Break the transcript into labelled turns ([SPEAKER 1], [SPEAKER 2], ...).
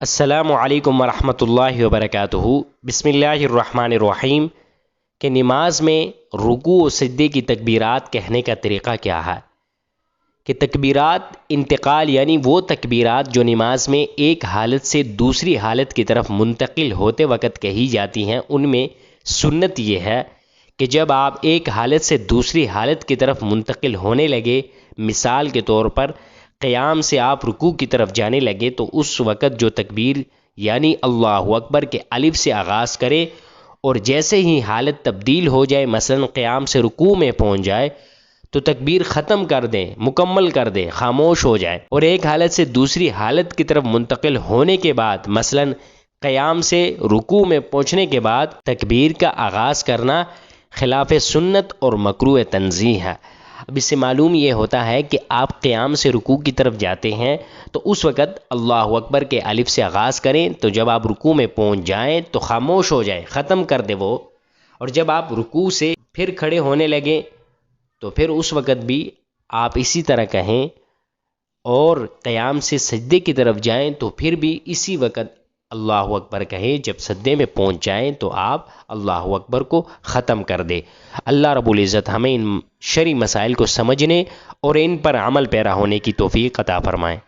[SPEAKER 1] السلام علیکم ورحمۃ اللہ وبرکاتہ۔ بسم اللہ الرحمن الرحیم کہ نماز میں رکوع و سجدے کی تکبیرات کہنے کا طریقہ کیا ہے؟ کہ تکبیرات انتقال یعنی وہ تکبیرات جو نماز میں ایک حالت سے دوسری حالت کی طرف منتقل ہوتے وقت کہی جاتی ہیں، ان میں سنت یہ ہے کہ جب آپ ایک حالت سے دوسری حالت کی طرف منتقل ہونے لگے، مثال کے طور پر قیام سے آپ رکوع کی طرف جانے لگے، تو اس وقت جو تکبیر یعنی اللہ اکبر کے الف سے آغاز کرے اور جیسے ہی حالت تبدیل ہو جائے، مثلا قیام سے رکوع میں پہنچ جائے، تو تکبیر ختم کر دیں، مکمل کر دیں، خاموش ہو جائے، اور ایک حالت سے دوسری حالت کی طرف منتقل ہونے کے بعد مثلا قیام سے رکوع میں پہنچنے کے بعد تکبیر کا آغاز کرنا خلاف سنت اور مکروہ تنزیہ ہے۔ اب اس سے معلوم یہ ہوتا ہے کہ آپ قیام سے رکوع کی طرف جاتے ہیں تو اس وقت اللہ اکبر کے الف سے آغاز کریں، تو جب آپ رکوع میں پہنچ جائیں تو خاموش ہو جائیں، ختم کر دیں وہ، اور جب آپ رکوع سے پھر کھڑے ہونے لگیں تو پھر اس وقت بھی آپ اسی طرح کہیں، اور قیام سے سجدے کی طرف جائیں تو پھر بھی اسی وقت اللہ اکبر کہیں، جب سجدے میں پہنچ جائیں تو آپ اللہ اکبر کو ختم کر دیں۔ اللہ رب العزت ہمیں ان شرعی مسائل کو سمجھنے اور ان پر عمل پیرا ہونے کی توفیق عطا فرمائیں۔